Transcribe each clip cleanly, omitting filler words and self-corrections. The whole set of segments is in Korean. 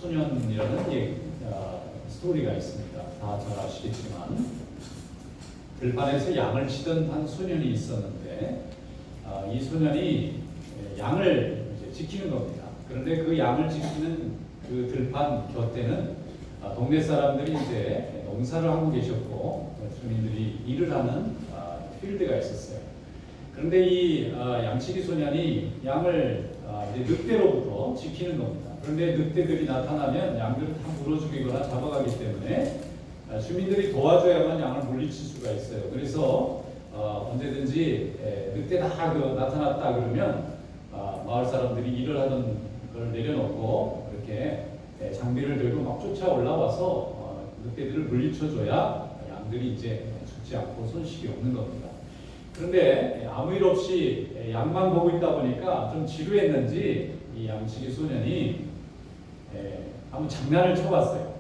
소년이라는 스토리가 있습니다. 다 잘 아시겠지만 들판에서 양을 치던 한 소년이 있었는데 이 소년이 양을 이제 지키는 겁니다. 그런데 그 양을 지키는 그 들판 곁에는 동네 사람들이 이제 농사를 하고 계셨고 주민들이 일을 하는 필드가 있었어요. 그런데 이 양치기 소년이 양을 이제 늑대로부터 지키는 겁니다. 그런데 늑대들이 나타나면 양들을 다 물어 죽이거나 잡아가기 때문에 주민들이 도와줘야만 양을 물리칠 수가 있어요. 그래서 언제든지 늑대가 나타났다 그러면 마을 사람들이 일을 하던 걸 내려놓고 이렇게 장비를 들고 막 쫓아 올라와서 늑대들을 물리쳐줘야 양들이 이제 죽지 않고 손실이 없는 겁니다. 그런데 아무 일 없이 양만 보고 있다 보니까 좀 지루했는지 이 양치기 소년이 한번 장난을 쳐봤어요.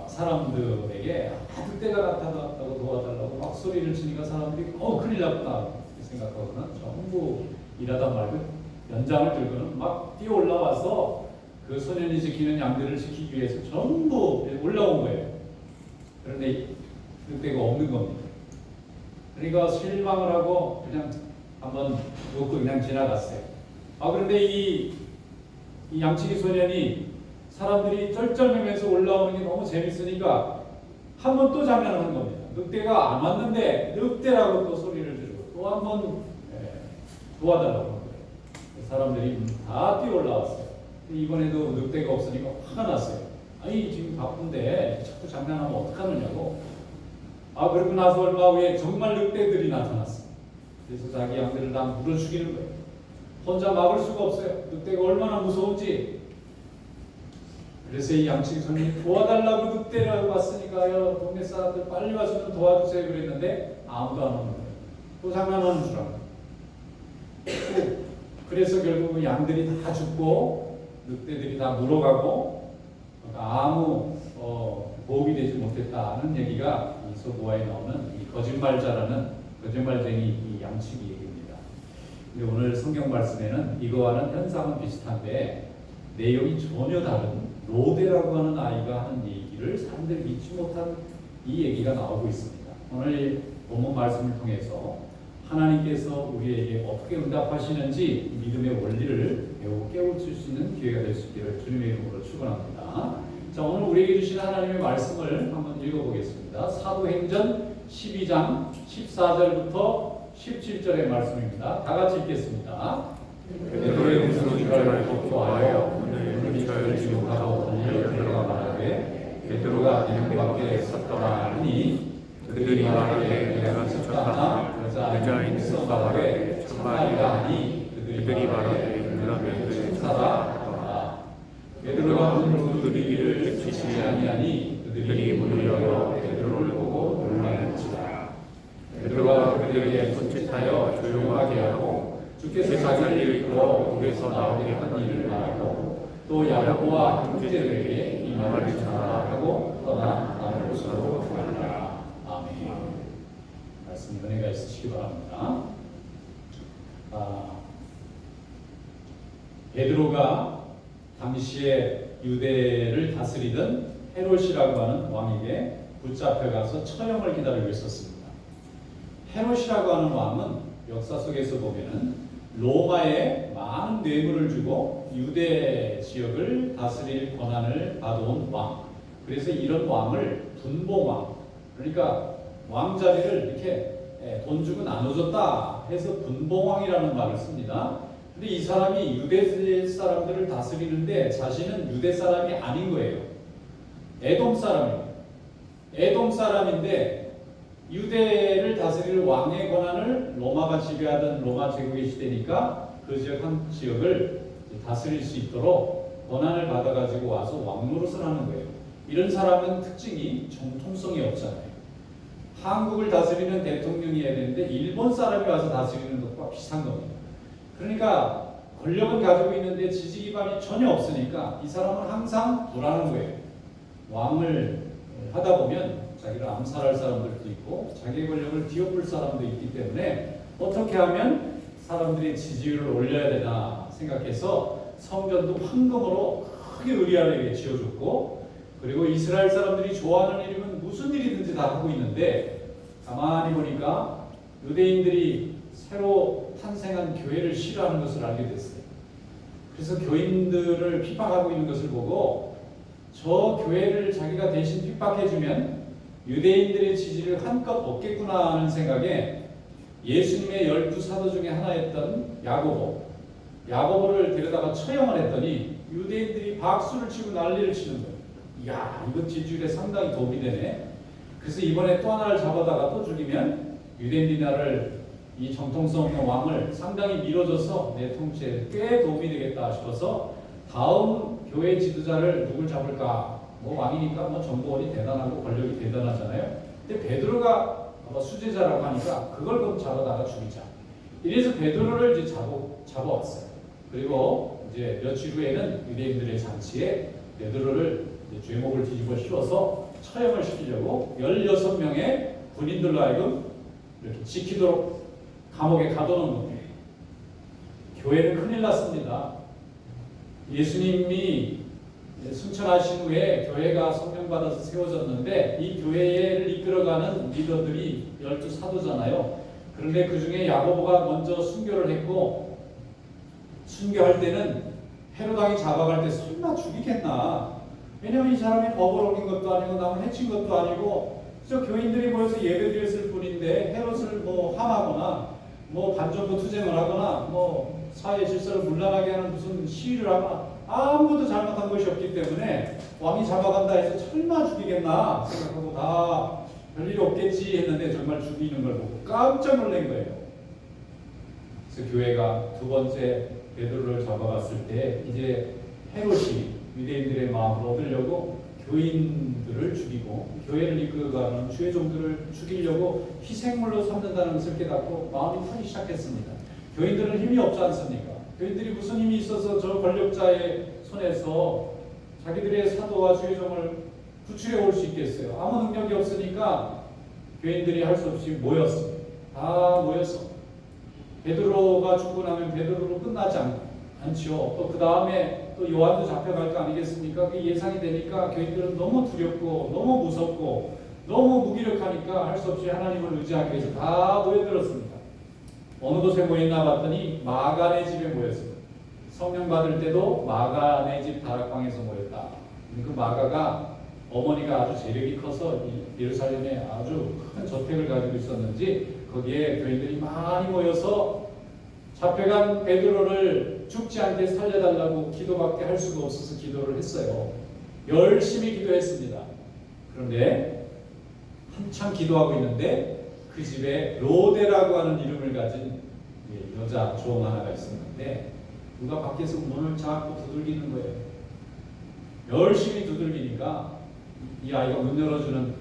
사람들에게 늑대가 나타났다고 도와달라고 막 소리를 치니까 사람들이 큰일 났구나 생각하고는 전부 일하다 말고 연장을 들고는 막 뛰어 올라와서 그 소년이 지키는 양들을 지키기 위해서 전부 올라온 거예요. 그런데 늑대가 없는 겁니다. 그러니까 실망을 하고 그냥 한번 놓고 그냥 지나갔어요. 그런데 이 양치기 소년이 사람들이 쩔쩔매면서 올라오는 게 너무 재밌으니까 한 번 또 장난을 한 겁니다. 늑대가 안 왔는데 늑대라고 또 소리를 지르고 또 한 번 도와달라고 한 거예요. 사람들이 다 뛰어 올라왔어요. 이번에도 늑대가 없으니까 화가 났어요. 아니 지금 바쁜데 자꾸 장난하면 어떡하느냐고. 그러고 나서 얼마 후에 정말 늑대들이 나타났어요. 그래서 자기 양들을 다 물어 죽이는 거예요. 혼자 막을 수가 없어요. 늑대가 얼마나 무서운지. 그래서 이 양치기 소년이 도와달라고 늑대를 왔으니까요. 동네 사람들 빨리 와서 좀 도와주세요 그랬는데 아무도 안 오는 거예요. 또 장난하는 줄 알고. 그래서 결국 양들이 다 죽고 늑대들이 다 물어가고 아무 도움이 되지 못했다는 얘기가 이 서부화에 나오는 이 거짓말쟁이 이 양치기 얘기입니다. 근데 오늘 성경 말씀에는 이거와는 현상은 비슷한데 내용이 전혀 다른 로데라고 하는 아이가 하는 얘기를 사람들이 믿지 못한 이 얘기가 나오고 있습니다. 오늘 본문 말씀을 통해서 하나님께서 우리에게 어떻게 응답하시는지 믿음의 원리를 배우고 깨우칠 수 있는 기회가 될 수 있기를 주님의 이름으로 축원합니다. 자, 오늘 우리에게 주신 하나님의 말씀을 한번 읽어보겠습니다. 사도행전 12장 14절부터 17절의 말씀입니다. 다 같이 읽겠습니다. 베드로의 음성이 일어나고 보아하여 문을 우리가 열지 못하고 문을 들어가 말하되 베드로가 이름 밖에 섰더라 하니 그들이 말하되 내가 스쳤다 여자인 스바바에 참말이라 하니 그들이 말하되 그러면 그 천사라 하더라. 베드로가 문을 두드리기를 지치지 아니하니 그들이 문을 열어 베드로를 보고 놀라는지라. 베드로가 그들에게 손짓하여 조용하게 하고 주께서 자기를 이끌어 물에서 나오게 한 일을 말하고 또 야고보와 형제들에게 이 말을 전하라고 떠나 다른 곳으로 가니라. 아멘. 말씀 은혜가 있으시기 바랍니다. 베드로가 당시에 유대를 다스리던 헤롯이라고 하는 왕에게 붙잡혀가서 처형을 기다리고 있었습니다. 헤롯이라고 하는 왕은 역사 속에서 보면은 로마에 많은 뇌물을 주고 유대 지역을 다스릴 권한을 받아온 왕. 그래서 이런 왕을 분봉왕, 그러니까 왕자리를 이렇게 돈 주고 나눠줬다 해서 분봉왕이라는 말을 씁니다. 근데 이 사람이 유대 사람들을 다스리는데 자신은 유대 사람이 아닌 거예요. 에돔 사람이에요. 에돔 사람인데 유대를 다스릴 왕의 권한을 로마가 지배하던 로마 제국의 시대니까 그 지역 한 지역을 다스릴 수 있도록 권한을 받아가지고 와서 왕 노릇을 하는 거예요. 이런 사람은 특징이 정통성이 없잖아요. 한국을 다스리는 대통령이어야 되는데 일본 사람이 와서 다스리는 것과 비슷한 겁니다. 그러니까 권력은 가지고 있는데 지지 기반이 전혀 없으니까 이 사람은 항상 불안한 거예요. 왕을 하다 보면 자기를 암살할 사람들도 있고 자기의 권력을 뒤엎을 사람도 있기 때문에 어떻게 하면 사람들의 지지율을 올려야 되나 생각해서 성전도 황금으로 크게 의리아에게 지어줬고, 그리고 이스라엘 사람들이 좋아하는 일이면 무슨 일이든지 다 하고 있는데, 가만히 보니까 유대인들이 새로 탄생한 교회를 싫어하는 것을 알게 됐어요. 그래서 교인들을 핍박하고 있는 것을 보고 저 교회를 자기가 대신 핍박해주면 유대인들의 지지를 한껏 얻겠구나 하는 생각에 예수님의 12사도 중에 하나였던 야고보를 데려다가 처형을 했더니 유대인들이 박수를 치고 난리를 치는 거예요. 이야, 이거 지지율에 상당히 도움이 되네. 그래서 이번에 또 하나를 잡아다가 또 죽이면 유대인들이 나를, 이 정통성 없는 왕을 상당히 밀어줘서 내 통치에 꽤 도움이 되겠다 싶어서 다음 교회 지도자를 누굴 잡을까? 뭐 왕이니까 뭐 정보원이 대단하고 권력이 대단하잖아요. 근데 베드로가 수제자라고 하니까 그걸 그럼 잡아다가 죽이자. 이래서 베드로를 이제 잡아왔어요. 그리고 이제 며칠 후에는 유대인들의 잔치에 베드로를 죄목을 뒤집어 씌워서 처형을 시키려고 16명의 군인들로 하여금 이렇게 지키도록 감옥에 가둬놓은 거예요. 교회는 큰일 났습니다. 예수님이 승천하신 후에 교회가 성령 받아서 세워졌는데 이 교회를 이끌어가는 리더들이 12사도잖아요. 그런데 그 중에 야고보가 먼저 순교를 했고, 순교할 때는 헤로당이 잡아갈 때 설마 죽이겠나. 왜냐면 이 사람이 법을 어긴 것도 아니고 남을 해친 것도 아니고 저 교인들이 모여서 예배드렸을 뿐인데 헤롯을 뭐 함하거나 뭐 반정부 투쟁을 하거나 뭐 사회 질서를 문란하게 하는 무슨 시위를 하거나 아무것도 잘못한 것이 없기 때문에 왕이 잡아간다 해서 설마 죽이겠나 생각하고 다 별일이 없겠지 했는데 정말 죽이는 걸 보고 깜짝 놀란 거예요. 그래서 교회가 두 번째 베드로를 잡아갔을 때 이제 헤롯이 유대인들의 마음을 얻으려고 교인들을 죽이고 교회를 이끌어가는 주의 종들을 죽이려고 희생물로 삼는다는 것을 깨닫고 마음이 타기 시작했습니다. 교인들은 힘이 없지 않습니까? 교인들이 무슨 힘이 있어서 저 권력자의 손에서 자기들의 사도와 주의 종을 구출해 올 수 있겠어요? 아무 능력이 없으니까 교인들이 할 수 없이 모였어요. 다 모여서 베드로가 죽고 나면 베드로로 끝나지 않지요. 또 그 다음에 또 요한도 잡혀갈 거 아니겠습니까? 그게 예상이 되니까 교인들은 너무 두렵고 너무 무섭고 너무 무기력하니까 할 수 없이 하나님을 의지하기 위해서 다 모여들었습니다. 어느 곳에 모였나 봤더니 마가네 집에 모였습니다. 성령 받을 때도 마가네 집 다락방에서 모였다. 그 마가가 어머니가 아주 재력이 커서 예루살렘에 아주 큰 저택을 가지고 있었는지 거기에 교인들이 많이 모여서 잡혀간 베드로를 죽지 않게 살려달라고 기도밖에 할 수가 없어서 기도를 했어요. 열심히 기도했습니다. 그런데 한참 기도하고 있는데 그 집에 로데라고 하는 이름을 가진 여자 종 하나가 있었는데 누가 밖에서 문을 자꾸 두들기는 거예요. 열심히 두들기니까 이 아이가 문 열어주는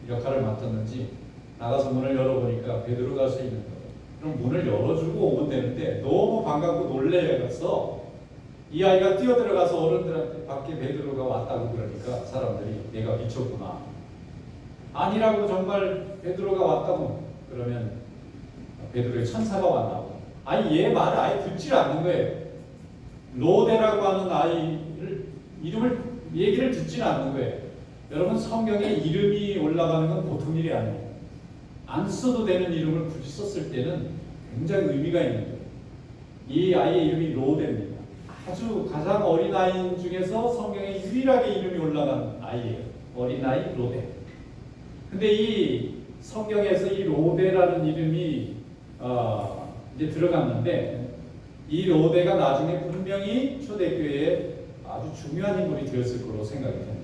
역할을 맡았는지 나가서 문을 열어보니까 베드로가 서 있는 거예요. 그럼 문을 열어주고 오면 되는데 너무 반갑고 놀래서 이 아이가 뛰어들어가서 어른들한테 밖에 베드로가 왔다고 그러니까 사람들이 내가 미쳤구나. 아니라고 정말 베드로가 왔다고 그러면 베드로의 천사가 왔나고. 아니 얘 말을 아예 듣질 않는 거예요. 로데라고 하는 아이를 얘기를 듣지는 않는 거예요. 여러분 성경에 이름이 올라가는 건 보통 일이 아니에요. 안 써도 되는 이름을 굳이 썼을 때는 굉장히 의미가 있는 거예요. 이 아이의 이름이 로데입니다. 아주 가장 어린 아이 중에서 성경에 유일하게 이름이 올라간 아이예요. 어린 아이 로데. 근데 이 성경에서 이 로데라는 이름이 이제 들어갔는데 이 로데가 나중에 분명히 초대교회에 아주 중요한 인물이 되었을 거로 생각이 됩니다.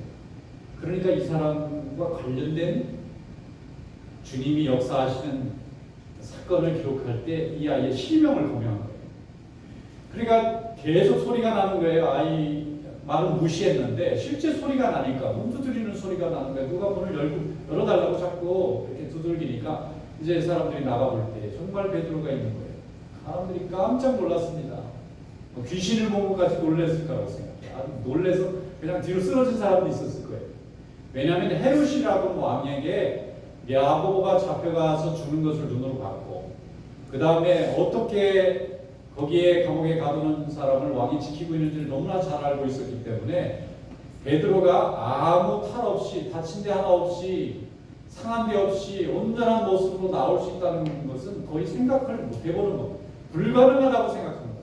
그러니까 이 사람과 관련된 주님이 역사하시는 사건을 기록할 때 이 아이의 실명을 공유한 거예요. 그러니까 계속 소리가 나는 거예요. 아이 말은 무시했는데 실제 소리가 나니까 문 두드리는 소리가 나는 거예요. 누가 문을 열어달라고 자꾸 이렇게 두들기니까 이제 사람들이 나가볼 때 정말 베드로가 있는 거예요. 사람들이 깜짝 놀랐습니다. 귀신을 본 것까지 놀랐을 거라고 생각해요. 놀래서 그냥 뒤로 쓰러진 사람도 있었을 거예요. 왜냐하면 헤롯이라고 왕에게 야고보가 잡혀가서 죽는 것을 눈으로 봤고 그 다음에 어떻게 거기에 감옥에 가두는 사람을 왕이 지키고 있는지를 너무나 잘 알고 있었기 때문에 베드로가 아무 탈 없이 다친 데 하나 없이 상한 데 없이 온전한 모습으로 나올 수 있다는 것은 거의 생각을 못 해보는 겁니다. 불가능하다고 생각한 거예요.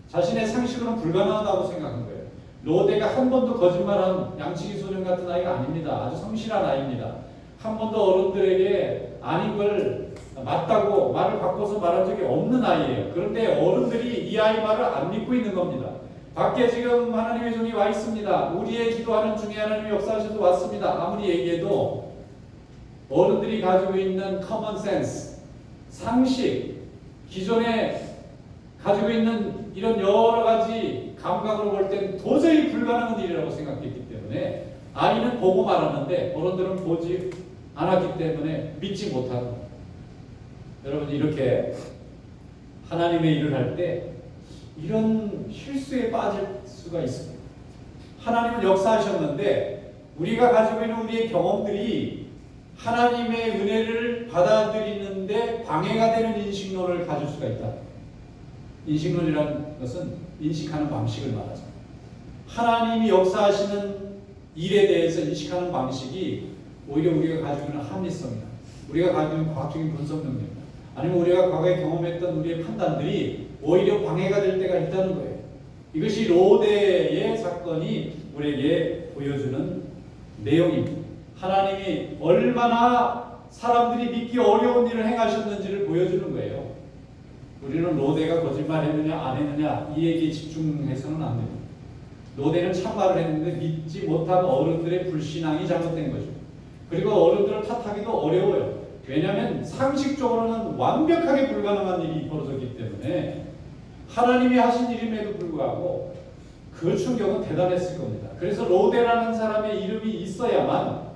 자신의 상식으로는 불가능하다고 생각한 거예요. 로데가 한 번도 거짓말한 양치기 소년 같은 아이가 아닙니다. 아주 성실한 아이입니다. 한 번도 어른들에게 아닌 걸 맞다고 말을 바꿔서 말한 적이 없는 아이예요. 그런데 어른들이 이 아이 말을 안 믿고 있는 겁니다. 밖에 지금 하나님의 종이 와 있습니다. 우리의 기도하는 중에 하나님이 역사하셔서 왔습니다. 아무리 얘기해도 어른들이 가지고 있는 커먼 센스, 상식, 기존에 가지고 있는 이런 여러 가지 감각으로 볼 때는 도저히 불가능한 일이라고 생각했기 때문에 아이는 보고 말았는데 어른들은 보지 않았기 때문에 믿지 못하는 거예요. 여러분 이렇게 하나님의 일을 할 때 이런 실수에 빠질 수가 있습니다. 하나님은 역사하셨는데 우리가 가지고 있는 우리의 경험들이 하나님의 은혜를 받아들이는데 방해가 되는 인식론을 가질 수가 있다. 인식론이라는 것은 인식하는 방식을 말하죠. 하나님이 역사하시는 일에 대해서 인식하는 방식이 오히려 우리가 가지고 있는 합리성이다. 우리가 가지고 있는 과학적인 분석 능력이다. 아니면 우리가 과거에 경험했던 우리의 판단들이 오히려 방해가 될 때가 있다는 거예요. 이것이 로데의 사건이 우리에게 보여주는 내용입니다. 하나님이 얼마나 사람들이 믿기 어려운 일을 행하셨는지를 보여주는 거예요. 우리는 로데가 거짓말했느냐 안 했느냐 이 얘기에 집중해서는 안 됩니다. 로데는 참말을 했는데 믿지 못한 어른들의 불신앙이 잘못된 거죠. 그리고 어른들을 탓하기도 어려워요. 왜냐하면 상식적으로는 완벽하게 불가능한 일이 벌어졌기 때문에 하나님이 하신 일임에도 불구하고 그 충격은 대단했을 겁니다. 그래서 로데라는 사람의 이름이 있어야만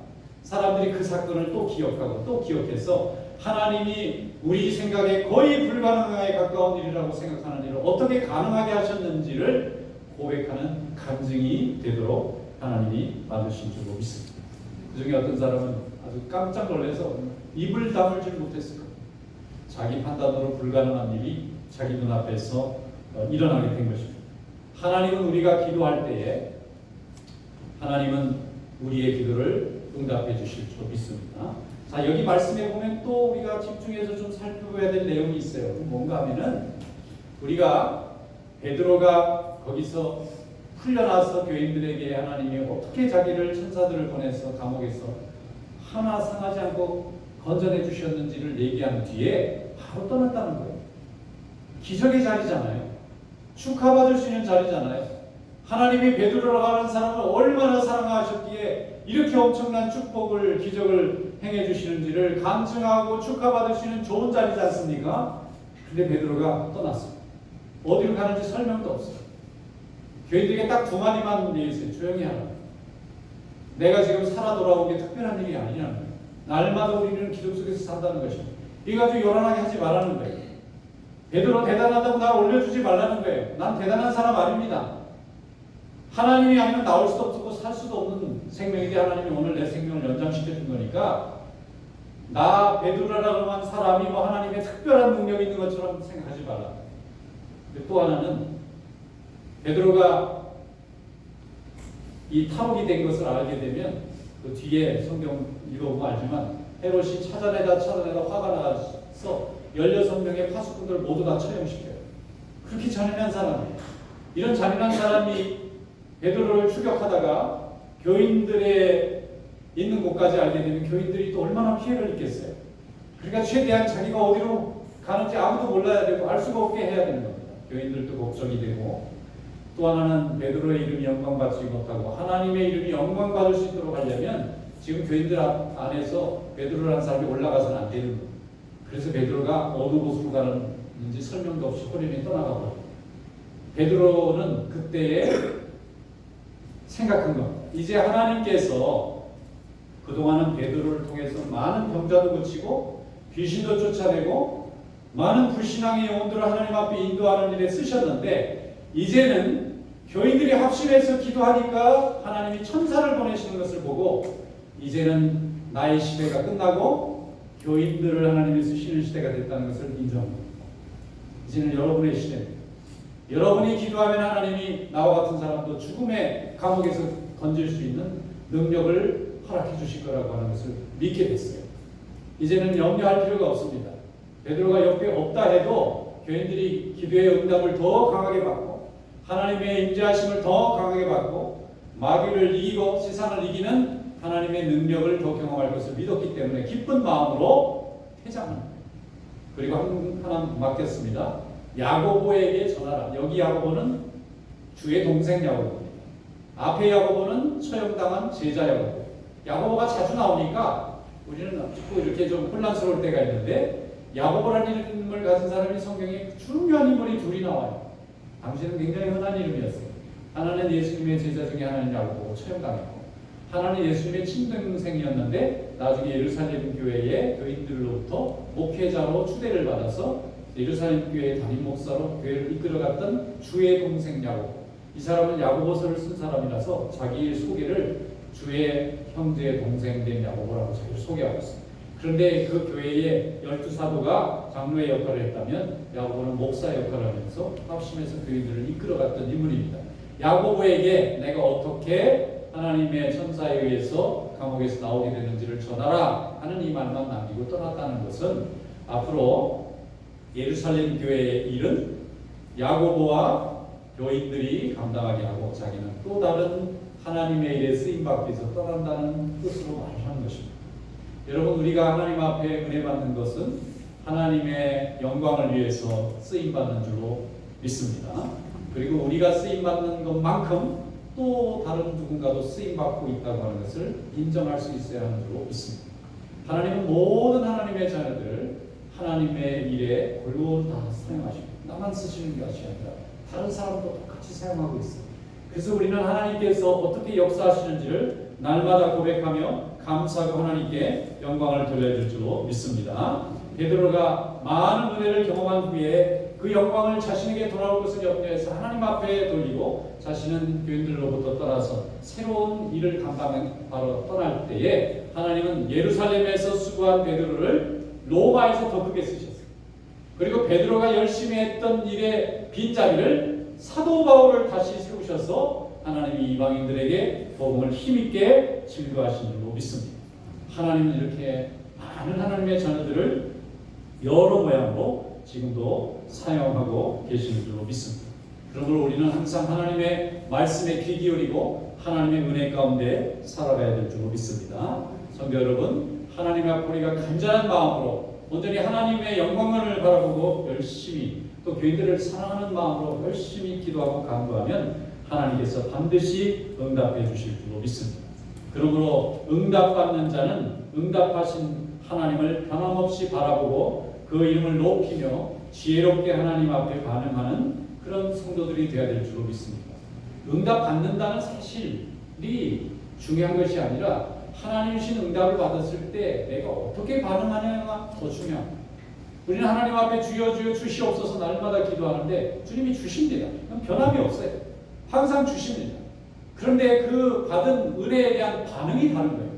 사람들이 그 사건을 또 기억하고 또 기억해서 하나님이 우리 생각에 거의 불가능하게 가까운 일이라고 생각하는 일을 어떻게 가능하게 하셨는지를 고백하는 간증이 되도록 하나님이 만드신 줄로 믿습니다. 그 중에 어떤 사람은 아주 깜짝 놀라서 입을 다물지 못했을 겁니다. 자기 판단으로 불가능한 일이 자기 눈앞에서 일어나게 된 것입니다. 하나님은 우리가 기도할 때에 하나님은 우리의 기도를 응답해 주실 줄 믿습니다. 자, 여기 말씀에 보면 또 우리가 집중해서 좀 살펴봐야 될 내용이 있어요. 뭔가 하면은 우리가 베드로가 거기서 풀려나서 교인들에게 하나님이 어떻게 자기를 천사들을 보내서 감옥에서 하나 상하지 않고 건져내 주셨는지를 얘기한 뒤에 바로 떠났다는 거예요. 기적의 자리잖아요. 축하받을 수 있는 자리잖아요. 하나님이 베드로라고 하는 사람을 얼마나 사랑하셨기에 이렇게 엄청난 축복을 기적을 행해 주시는지를 간증하고 축하받을 수 있는 좋은 자리지 않습니까? 근데 베드로가 떠났어요. 어디로 가는지 설명도 없어요. 교인들에게 딱 두 마디만 얘기했어요. 조용히 하라. 내가 지금 살아 돌아온 게 특별한 일이 아니라는 거예요. 날마다 우리는 기도 속에서 산다는 것입니다. 이거 가지고 요란하게 하지 말라는 거예요. 베드로 대단하다고 날 올려주지 말라는 거예요. 난 대단한 사람 아닙니다. 하나님이 아니면 나올 수도 없고 살 수도 없는 생명인데 하나님이 오늘 내 생명을 연장시켜 준 거니까 나 베드로라고 한 사람이 뭐 하나님의 특별한 능력이 있는 것처럼 생각하지 말라. 근데 또 하나는 베드로가 이 탈옥이 된 것을 알게 되면 그 뒤에 성경 읽어보면 알지만 헤롯이 찾아내다 화가 나서 16명의 파수꾼들을 모두 다 처형시켜요. 그렇게 잔인한 사람이에요. 이런 잔인한 사람이 베드로를 추격하다가 교인들의 있는 곳까지 알게 되면 교인들이 또 얼마나 피해를 입겠어요. 그러니까 최대한 자기가 어디로 가는지 아무도 몰라야 되고 알 수가 없게 해야 되는 겁니다. 교인들도 걱정이 되고 또 하나는 베드로의 이름이 영광받지 못하고 하나님의 이름이 영광받을 수 있도록 하려면 지금 교인들 안에서 베드로라는 사람이 올라가서는 안 되는 거예요. 그래서 베드로가 어느 곳으로 가는지 설명도 없이 호련히 떠나가 버려요. 베드로는 그때에 생각한 겁니다. 이제 하나님께서 그동안은 베드로를 통해서 많은 병자도 고치고 귀신도 쫓아내고 많은 불신앙의 영혼들을 하나님 앞에 인도하는 일에 쓰셨는데 이제는 교인들이 합심해서 기도하니까 하나님이 천사를 보내시는 것을 보고 이제는 나의 시대가 끝나고 교인들을 하나님이 쓰시는 시대가 됐다는 것을 인정합니다. 이제는 여러분의 시대입니다. 여러분이 기도하면 하나님이 나와 같은 사람도 죽음의 감옥에서 건질 수 있는 능력을 허락해 주실 거라고 하는 것을 믿게 됐어요. 이제는 염려할 필요가 없습니다. 베드로가 옆에 없다 해도 교인들이 기도의 응답을 더 강하게 받고 하나님의 인자하심을 더 강하게 받고 마귀를 이기고 세상을 이기는 하나님의 능력을 더 경험할 것을 믿었기 때문에 기쁜 마음으로 퇴장합니다. 그리고 하나 맡겼습니다. 야고보에게 전하라. 여기 야고보는 주의 동생 야고보입니다. 앞에 야고보는 처형당한 제자 야고보. 야고보가 자주 나오니까 우리는 자꾸 이렇게 좀 혼란스러울 때가 있는데 야고보라는 이름을 가진 사람이 성경에 중요한 인물이 둘이 나와요. 당시에는 굉장히 흔한 이름이었어요. 하나는 예수님의 제자 중에 하나는 야고보, 처형당했고 하나는 예수님의 친동생이었는데 나중에 예루살렘 교회의 교인들로부터 목회자로 추대를 받아서 예루살렘 교회의 담임 목사로 교회를 이끌어갔던 주의 동생 야고보. 이 사람은 야고보서를 쓴 사람이라서 자기의 소개를 주의 형제 동생 된 야고보라고 자기를 소개하고 있습니다. 그런데 그 교회의 12사도가 장로의 역할을 했다면 야고보는 목사 역할을 하면서 합심해서 교인들을 이끌어갔던 인물입니다. 야고보에게 내가 어떻게 하나님의 천사에 의해서 감옥에서 나오게 되는지를 전하라 하는 이 말만 남기고 떠났다는 것은 앞으로 예루살렘 교회의 일은 야고보와 교인들이 감당하게 하고 자기는 또 다른 하나님의 일에 쓰임받기 위해서 떠난다는 뜻으로 말하는 것입니다. 여러분, 우리가 하나님 앞에 은혜 받는 것은 하나님의 영광을 위해서 쓰임받는 줄로 믿습니다. 그리고 우리가 쓰임받는 것만큼 또 다른 누군가도 쓰임받고 있다고 하는 것을 인정할 수 있어야 하는 줄로 믿습니다. 하나님은 모든 하나님의 자녀들을 하나님의 일에 골고루 다 사용하시고 나만 쓰시는 것이 아니라 다른 사람도 똑같이 사용하고 있어요. 그래서 우리는 하나님께서 어떻게 역사하시는지를 날마다 고백하며 감사하고 하나님께 영광을 돌려줄 줄로 믿습니다. 베드로가 많은 은혜를 경험한 후에 그 영광을 자신에게 돌아올 것을 염려해서 하나님 앞에 돌리고 자신은 교인들로부터 떠나서 새로운 일을 감당하러 떠날 때에 하나님은 예루살렘에서 수고한 베드로를 로마에서 더 크게 쓰셨어요. 그리고 베드로가 열심히 했던 일의 빈자리를 사도 바울을 다시 세우셔서 하나님이 이방인들에게 복음을 힘있게 증거하신 줄로 믿습니다. 하나님은 이렇게 많은 하나님의 자녀들을 여러 모양으로 지금도 사용하고 계시는 줄로 믿습니다. 그러므로 우리는 항상 하나님의 말씀에 귀 기울이고 하나님의 은혜 가운데 살아가야 될 줄로 믿습니다. 성도 여러분, 하나님 앞에 우리가 간절한 마음으로 온전히 하나님의 영광을 바라보고 열심히 또 교인들을 사랑하는 마음으로 열심히 기도하고 간구하면 하나님께서 반드시 응답해 주실 줄로 믿습니다. 그러므로 응답받는 자는 응답하신 하나님을 변함없이 바라보고 그 이름을 높이며 지혜롭게 하나님 앞에 반응하는 그런 성도들이 되어야 될 줄로 믿습니다. 응답받는다는 사실이 중요한 것이 아니라 하나님 주신 응답을 받았을 때 내가 어떻게 반응하냐가 더 중요합니다. 우리는 하나님 앞에 주여 주여 주시옵소서 날마다 기도하는데 주님이 주십니다. 그럼 변함이 없어요. 항상 주십니다. 그런데 그 받은 은혜에 대한 반응이 다른 거예요.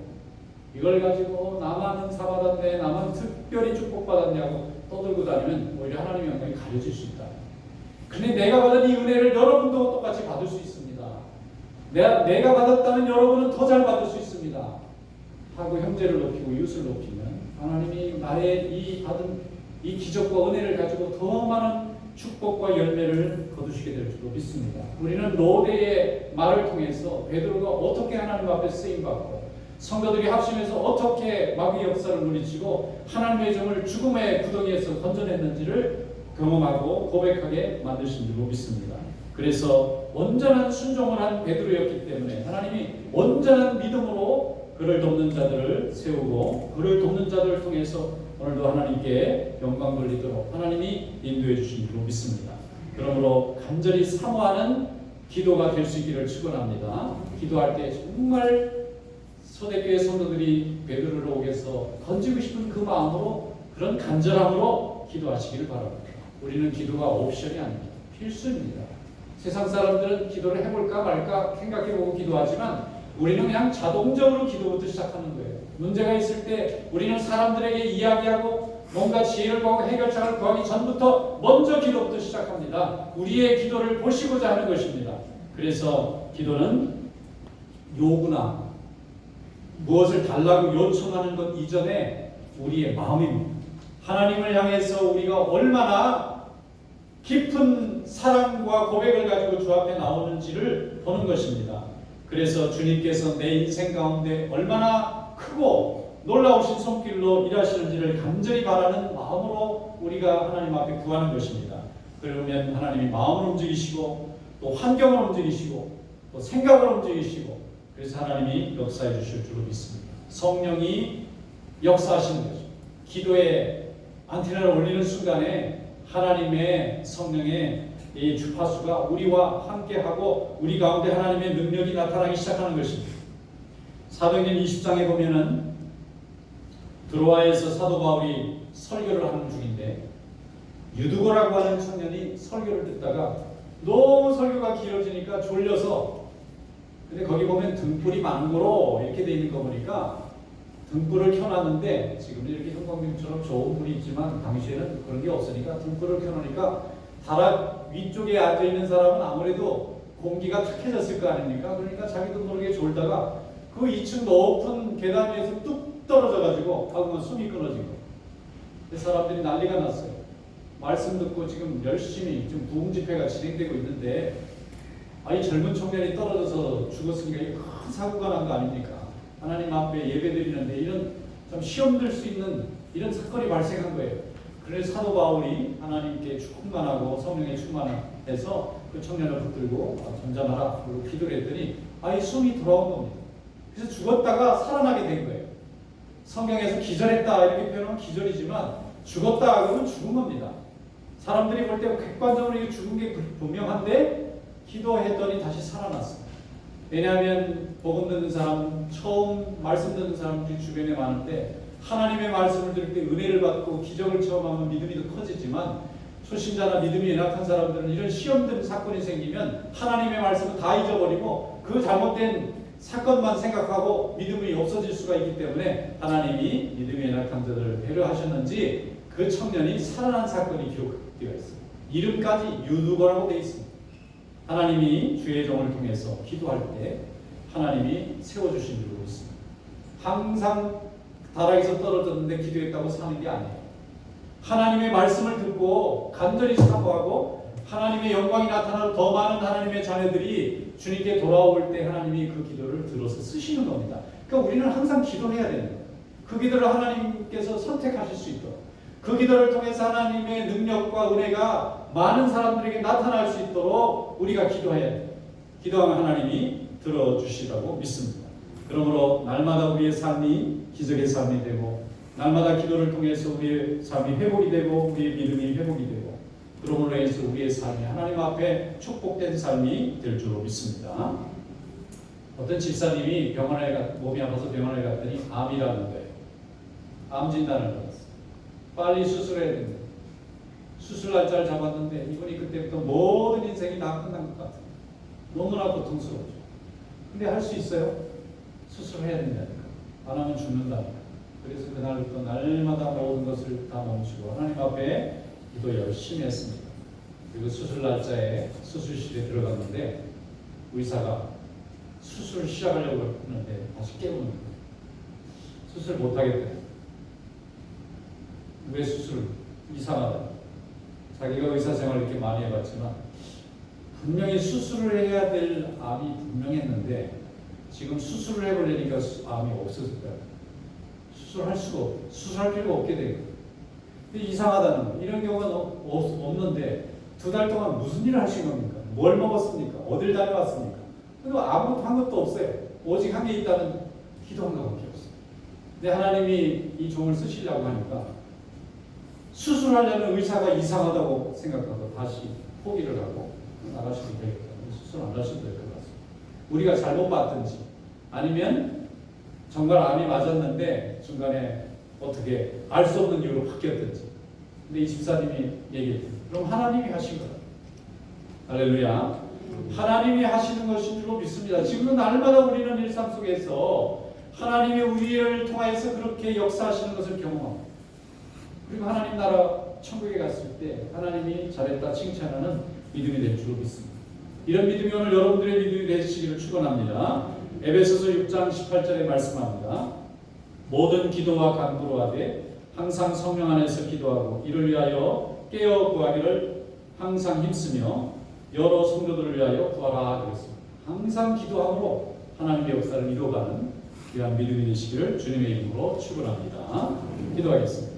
이걸 가지고 나만 은사 받았네, 나만 특별히 축복받았냐고 떠들고 다니면 오히려 하나님의 영광이 가려질 수 있다. 근데 내가 받은 이 은혜를 여러분도 똑같이 받을 수 있습니다. 내가 받았다면 여러분은 더 잘 받을 수 있습니다. 하고 형제를 높이고 이웃을 높이면 하나님이 나의 이 받은 이 기적과 은혜를 가지고 더 많은 축복과 열매를 거두시게 될 줄로 믿습니다. 우리는 로데의 말을 통해서 베드로가 어떻게 하나님 앞에 쓰임받고 성도들이 합심해서 어떻게 마귀의 역사를 물리치고 하나님의 종을 죽음의 구덩이에서 건져냈는지를 경험하고 고백하게 만드신 줄로 믿습니다. 그래서 온전한 순종을 한 베드로였기 때문에 하나님이 온전한 믿음으로 그를 돕는 자들을 세우고 그를 돕는 자들을 통해서 오늘도 하나님께 영광 돌리도록 하나님이 인도해 주신 줄로 믿습니다. 그러므로 간절히 사모하는 기도가 될 수 있기를 축원합니다. 기도할 때 정말 초대교회 성도들이 베드로를 옥에서 건지고 싶은 그 마음으로 그런 간절함으로 기도하시기를 바랍니다. 우리는 기도가 옵션이 아닙니다. 필수입니다. 세상 사람들은 기도를 해볼까 말까 생각해보고 기도하지만 우리는 그냥 자동적으로 기도부터 시작하는 거예요. 문제가 있을 때 우리는 사람들에게 이야기하고 뭔가 지혜를 구하고 해결책을 구하기 전부터 먼저 기도부터 시작합니다. 우리의 기도를 보시고자 하는 것입니다. 그래서 기도는 요구나 무엇을 달라고 요청하는 것 이전에 우리의 마음입니다. 하나님을 향해서 우리가 얼마나 깊은 사랑과 고백을 가지고 주 앞에 나오는지를 보는 것입니다. 그래서 주님께서 내 인생 가운데 얼마나 크고 놀라우신 손길로 일하시는지를 간절히 바라는 마음으로 우리가 하나님 앞에 구하는 것입니다. 그러면 하나님이 마음을 움직이시고 또 환경을 움직이시고 또 생각을 움직이시고 그래서 하나님이 역사해 주실 줄로 믿습니다. 성령이 역사하시는 거죠. 기도에 안테나를 올리는 순간에 하나님의 성령의 이 주파수가 우리와 함께하고 우리 가운데 하나님의 능력이 나타나기 시작하는 것입니다. 사도행전 20장에 보면은 드로아에서 사도 바울이 설교를 하는 중인데 유두고라고 하는 청년이 설교를 듣다가 너무 설교가 길어지니까 졸려서 근데 거기 보면 등불이 망고로 이렇게 돼 있는 거 보니까 등불을 켜놨는데 지금 이렇게 형광등처럼 좋은 불이 있지만 당시에는 그런 게 없으니까 등불을 켜놓으니까 다락 위쪽에 앉아있는 사람은 아무래도 공기가 탁해졌을 거 아닙니까? 그러니까 자기도 모르게 졸다가 그 2층 높은 계단 위에서 뚝 떨어져가지고 방금 숨이 끊어진 거. 사람들이 난리가 났어요. 말씀 듣고 지금 열심히 지금 부흥 집회가 진행되고 있는데 이 젊은 청년이 떨어져서 죽었으니까 큰 사고가 난 거 아닙니까? 하나님 앞에 예배드리는데 이런 참 시험 들 수 있는 이런 사건이 발생한 거예요. 그래서 사도 바울이 하나님께 충만하고 성령에 충만해서 그 청년을 붙들고 잠잠하라 그리고 기도를 했더니 이 숨이 돌아온 겁니다. 그래서 죽었다가 살아나게 된 거예요. 성경에서 기절했다 이렇게 표현하면 기절이지만 죽었다 그러면 죽은 겁니다. 사람들이 볼 때 객관적으로 이게 죽은 게 분명한데 기도했더니 다시 살아났어요. 왜냐하면 복음 듣는 사람, 처음 말씀 듣는 사람들이 주변에 많은데 하나님의 말씀을 들을 때 은혜를 받고 기적을 체험하면 믿음이 더 커지지만 초신자나 믿음이 연약한 사람들은 이런 시험된 사건이 생기면 하나님의 말씀을 다 잊어버리고 그 잘못된 사건만 생각하고 믿음이 없어질 수가 있기 때문에 하나님이 믿음이 연약한 자들을 배려하셨는지 그 청년이 살아난 사건이 기록되어 있습니다. 이름까지 유두거라고 되어 있습니다. 하나님이 주의 종을 통해서 기도할 때 하나님이 세워주신 줄로 있습니다. 항상 다락에서 떨어졌는데 기도했다고 사는 게 아니에요. 하나님의 말씀을 듣고 간절히 사모하고 하나님의 영광이 나타나는 더 많은 하나님의 자녀들이 주님께 돌아올 때 하나님이 그 기도를 들어서 쓰시는 겁니다. 그러니까 우리는 항상 기도해야 되는 거예요. 그 기도를 하나님께서 선택하실 수 있도록 그 기도를 통해서 하나님의 능력과 은혜가 많은 사람들에게 나타날 수 있도록 우리가 기도해야 돼요. 기도하면 하나님이 들어주시라고 믿습니다. 그러므로 날마다 우리의 삶이 기적의 삶이 되고 날마다 기도를 통해서 우리의 삶이 회복이 되고 우리의 믿음이 회복이 되고 그러므로 해서 우리의 삶이 하나님 앞에 축복된 삶이 될 줄로 믿습니다. 어떤 집사님이 몸이 아파서 병원에 갔더니 암이라는 거예요. 암 진단을 받았어요. 빨리 수술해야 된다. 수술 날짜를 잡았는데 이분이 그때부터 모든 인생이 다 끝난 것 같아요. 너무나 고통스러워져. 근데 할 수 있어요? 수술해야 된다니까. 안 하면 죽는다니까. 그래서 그날부터 날마다 모든 것을 다 멈추고 하나님 앞에 기도 열심히 했습니다. 그리고 수술 날짜에 수술실에 들어갔는데 의사가 수술을 시작하려고 했는데 다시 깨우는 거예요. 수술 못하겠대요. 왜 수술? 이상하다. 자기가 의사 생활을 이렇게 많이 해봤지만 분명히 수술을 해야 될 암이 분명했는데 지금 수술을 해보려니까 암이 없어질 거야. 수술할 수가 없고 수술할 필요가 없게 되고 이상하다는 거예요. 이런 경우가 없는데 2달 동안 무슨 일을 하신 겁니까? 뭘 먹었습니까? 어딜 다녀왔습니까? 그리고 아무것도 한 것도 없어요. 오직 한 게 있다는 기도한 것밖에 없어요. 근데 하나님이 이 종을 쓰시려고 하니까 수술하려는 의사가 이상하다고 생각하고 다시 포기를 하고 나가셔도 되겠다. 수술 안 하셔도 될 것 같습니다. 우리가 잘못 봤든지 아니면 정말 암이 맞았는데 중간에 어떻게 알 수 없는 이유로 바뀌었든지. 근데 이 집사님이 얘기했죠. 그럼 하나님이 하신 거다. 할렐루야. 하나님이 하시는 것인 줄로 믿습니다. 지금도 날마다 우리는 일상 속에서 하나님의 우리를 통하여서 그렇게 역사하시는 것을 경험합니다. 그리고 하나님 나라 천국에 갔을 때 하나님이 잘했다 칭찬하는 믿음이 될 줄로 믿습니다. 이런 믿음이 오늘 여러분들의 믿음이 되시기를 축원합니다. 에베소서 6장 18절에 말씀합니다. 모든 기도와 간구로 하되 항상 성령 안에서 기도하고 이를 위하여 깨어 구하기를 항상 힘쓰며 여러 성도들을 위하여 구하라 그랬습니다. 항상 기도함으로 하나님의 역사를 이루어가는 귀한 믿음이 되시기를 주님의 이름으로 축원합니다. 기도하겠습니다.